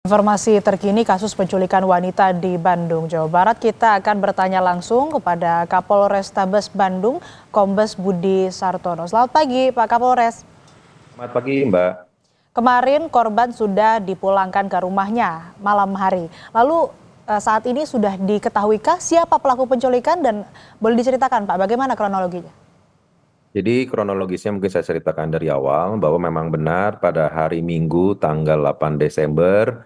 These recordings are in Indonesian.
Informasi terkini kasus penculikan wanita di Bandung, Jawa Barat. Kita akan bertanya langsung kepada Kapolrestabes Bandung, Kombes Budi Sartono. Selamat pagi, Pak Kapolres. Selamat pagi, Mbak. Kemarin korban sudah dipulangkan ke rumahnya malam hari. Lalu saat ini sudah diketahuikah siapa pelaku penculikan dan boleh diceritakan, Pak, bagaimana kronologinya? Jadi kronologisnya mungkin saya ceritakan dari awal bahwa memang benar pada hari Minggu tanggal 8 Desember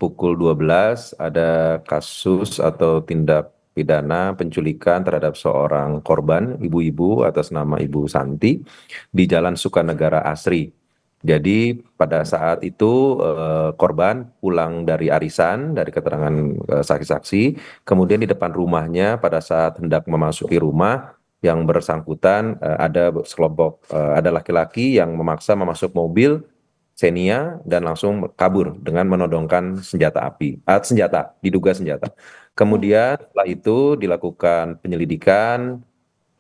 pukul 12 ada kasus atau tindak pidana penculikan terhadap seorang korban ibu-ibu atas nama Ibu Santi di Jalan Sukanegara Asri. Jadi pada saat itu korban pulang dari arisan dari keterangan saksi-saksi, kemudian di depan rumahnya pada saat hendak memasuki rumah yang bersangkutan ada laki-laki yang memaksa memasuk mobil Xenia dan langsung kabur dengan menodongkan senjata, diduga senjata. Kemudian setelah itu dilakukan penyelidikan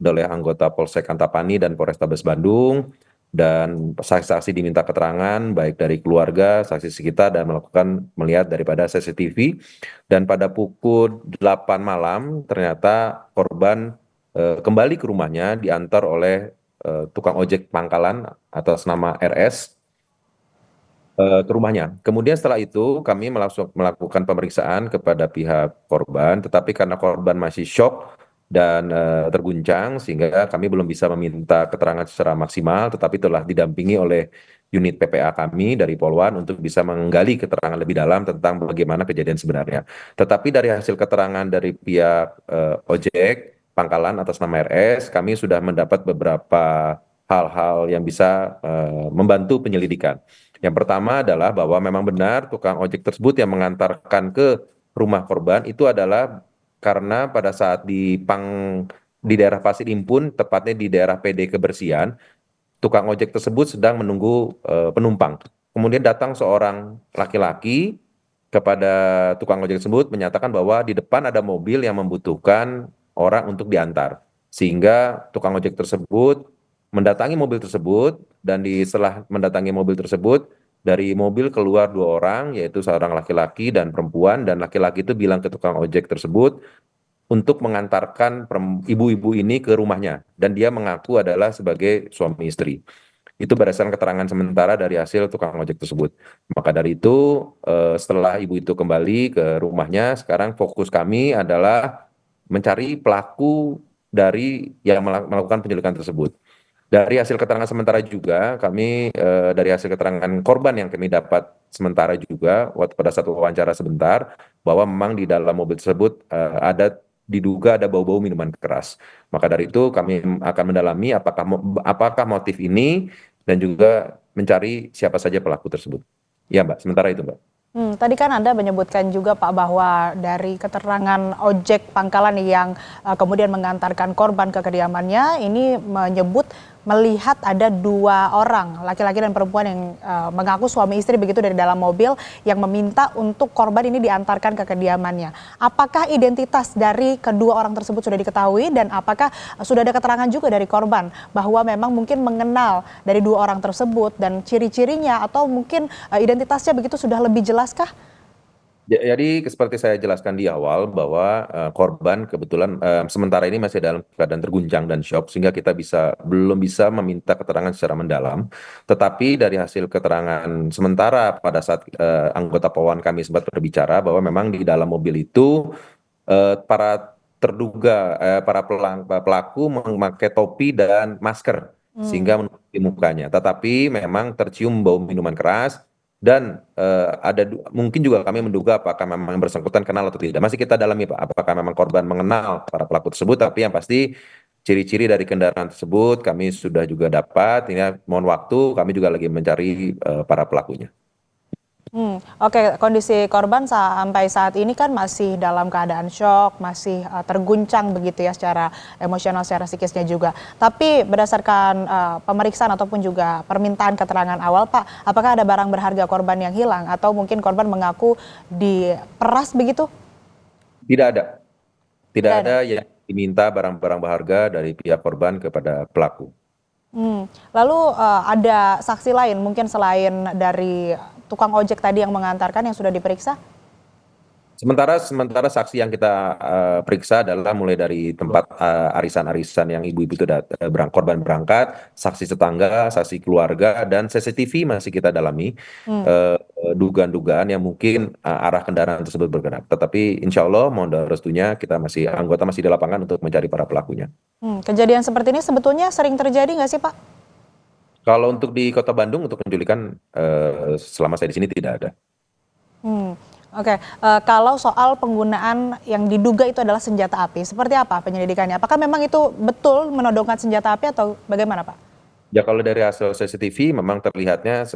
oleh anggota Polsek Antapani dan Polrestabes Bandung, dan saksi-saksi diminta keterangan baik dari keluarga, saksi sekitar, dan melihat daripada CCTV. Dan pada pukul 8 malam ternyata korban kembali ke rumahnya diantar oleh tukang ojek pangkalan atas nama RS ke rumahnya. Kemudian setelah itu kami melakukan pemeriksaan kepada pihak korban, tetapi karena korban masih shock dan terguncang sehingga kami belum bisa meminta keterangan secara maksimal, tetapi telah didampingi oleh unit PPA kami dari Polwan untuk bisa menggali keterangan lebih dalam tentang bagaimana kejadian sebenarnya. Tetapi dari hasil keterangan dari pihak ojek pangkalan atas nama RS, kami sudah mendapat beberapa hal-hal yang bisa membantu penyelidikan. Yang pertama adalah bahwa memang benar tukang ojek tersebut yang mengantarkan ke rumah korban itu adalah karena pada saat di daerah Pasir Impun, tepatnya di daerah PD Kebersihan, tukang ojek tersebut sedang menunggu penumpang. Kemudian datang seorang laki-laki kepada tukang ojek tersebut menyatakan bahwa di depan ada mobil yang membutuhkan orang untuk diantar. Sehingga tukang ojek tersebut mendatangi mobil tersebut, dan setelah mendatangi mobil tersebut, dari mobil keluar dua orang, yaitu seorang laki-laki dan perempuan, dan laki-laki itu bilang ke tukang ojek tersebut untuk mengantarkan ibu-ibu ini ke rumahnya, dan dia mengaku adalah sebagai suami istri. Itu berdasarkan keterangan sementara dari hasil tukang ojek tersebut. Maka dari itu, setelah ibu itu kembali ke rumahnya, sekarang fokus kami adalah mencari pelaku dari yang melakukan penculikan tersebut. Dari hasil keterangan sementara juga, kami dari hasil keterangan korban yang kami dapat sementara juga, pada saat wawancara sebentar, bahwa memang di dalam mobil tersebut diduga ada bau-bau minuman keras. Maka dari itu kami akan mendalami apakah motif ini dan juga mencari siapa saja pelaku tersebut. Ya, Mbak, sementara itu, Mbak. Tadi kan Anda menyebutkan juga, Pak, bahwa dari keterangan ojek pangkalan yang kemudian mengantarkan korban ke kediamannya, ini menyebut melihat ada dua orang, laki-laki dan perempuan yang mengaku suami istri begitu dari dalam mobil yang meminta untuk korban ini diantarkan ke kediamannya. Apakah identitas dari kedua orang tersebut sudah diketahui dan apakah sudah ada keterangan juga dari korban bahwa memang mungkin mengenal dari dua orang tersebut dan ciri-cirinya atau mungkin identitasnya begitu sudah lebih jelas kah? Jadi seperti saya jelaskan di awal bahwa korban kebetulan sementara ini masih dalam keadaan terguncang dan shock sehingga kita belum bisa meminta keterangan secara mendalam. Tetapi dari hasil keterangan sementara pada saat anggota Polwan kami sempat berbicara bahwa memang di dalam mobil itu para pelaku memakai topi dan masker sehingga menutupi mukanya. Tetapi memang tercium bau minuman keras. Dan mungkin juga kami menduga apakah memang yang bersangkutan kenal atau tidak. Masih kita dalami, Pak, apakah memang korban mengenal para pelaku tersebut. Tapi yang pasti ciri-ciri dari kendaraan tersebut kami sudah juga dapat. Ini mohon waktu, kami juga lagi mencari para pelakunya. Oke, kondisi korban sampai saat ini kan masih dalam keadaan syok, masih terguncang begitu ya secara emosional, secara psikisnya juga. Tapi berdasarkan pemeriksaan ataupun juga permintaan keterangan awal, Pak, apakah ada barang berharga korban yang hilang atau mungkin korban mengaku diperas begitu? Tidak ada. Tidak Tidak ada. ada yang diminta barang-barang berharga dari pihak korban kepada pelaku. Lalu ada saksi lain mungkin selain dari tukang ojek tadi yang mengantarkan yang sudah diperiksa? Sementara saksi yang kita periksa adalah mulai dari tempat arisan-arisan yang ibu-ibu itu korban berangkat, saksi tetangga, saksi keluarga, dan CCTV masih kita dalami dugaan-dugaan yang mungkin arah kendaraan tersebut bergerak. Tetapi insya Allah mohon doa restunya anggota masih di lapangan untuk mencari para pelakunya. Kejadian seperti ini sebetulnya sering terjadi nggak sih Pak? Kalau untuk di Kota Bandung untuk penculikan selama saya di sini tidak ada. Oke, kalau soal penggunaan yang diduga itu adalah senjata api, seperti apa penyelidikannya? Apakah memang itu betul menodongkan senjata api atau bagaimana, Pak? Ya kalau dari hasil CCTV memang terlihatnya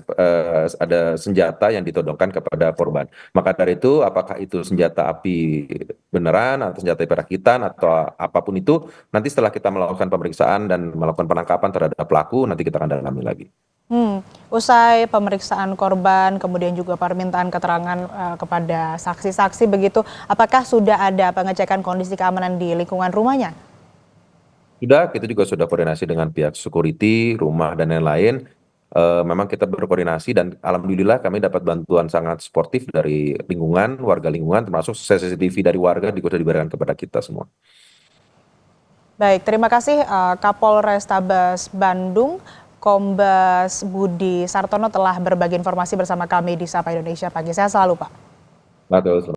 ada senjata yang ditodongkan kepada korban. Maka dari itu apakah itu senjata api beneran atau senjata api rakitan atau apapun itu, nanti setelah kita melakukan pemeriksaan dan melakukan penangkapan terhadap pelaku, nanti kita akan dalami lagi. Usai pemeriksaan korban, kemudian juga permintaan keterangan kepada saksi-saksi begitu, apakah sudah ada pengecekan kondisi keamanan di lingkungan rumahnya? Kita juga sudah koordinasi dengan pihak security, rumah, dan lain-lain. Memang kita berkoordinasi dan alhamdulillah kami dapat bantuan sangat sportif dari lingkungan, warga lingkungan, termasuk CCTV dari warga juga diberikan kepada kita semua. Baik, terima kasih Kapolrestabes Bandung, Kombes Budi Sartono telah berbagi informasi bersama kami di Sapa Indonesia Pagi. Sehat selalu, Pak. Betul.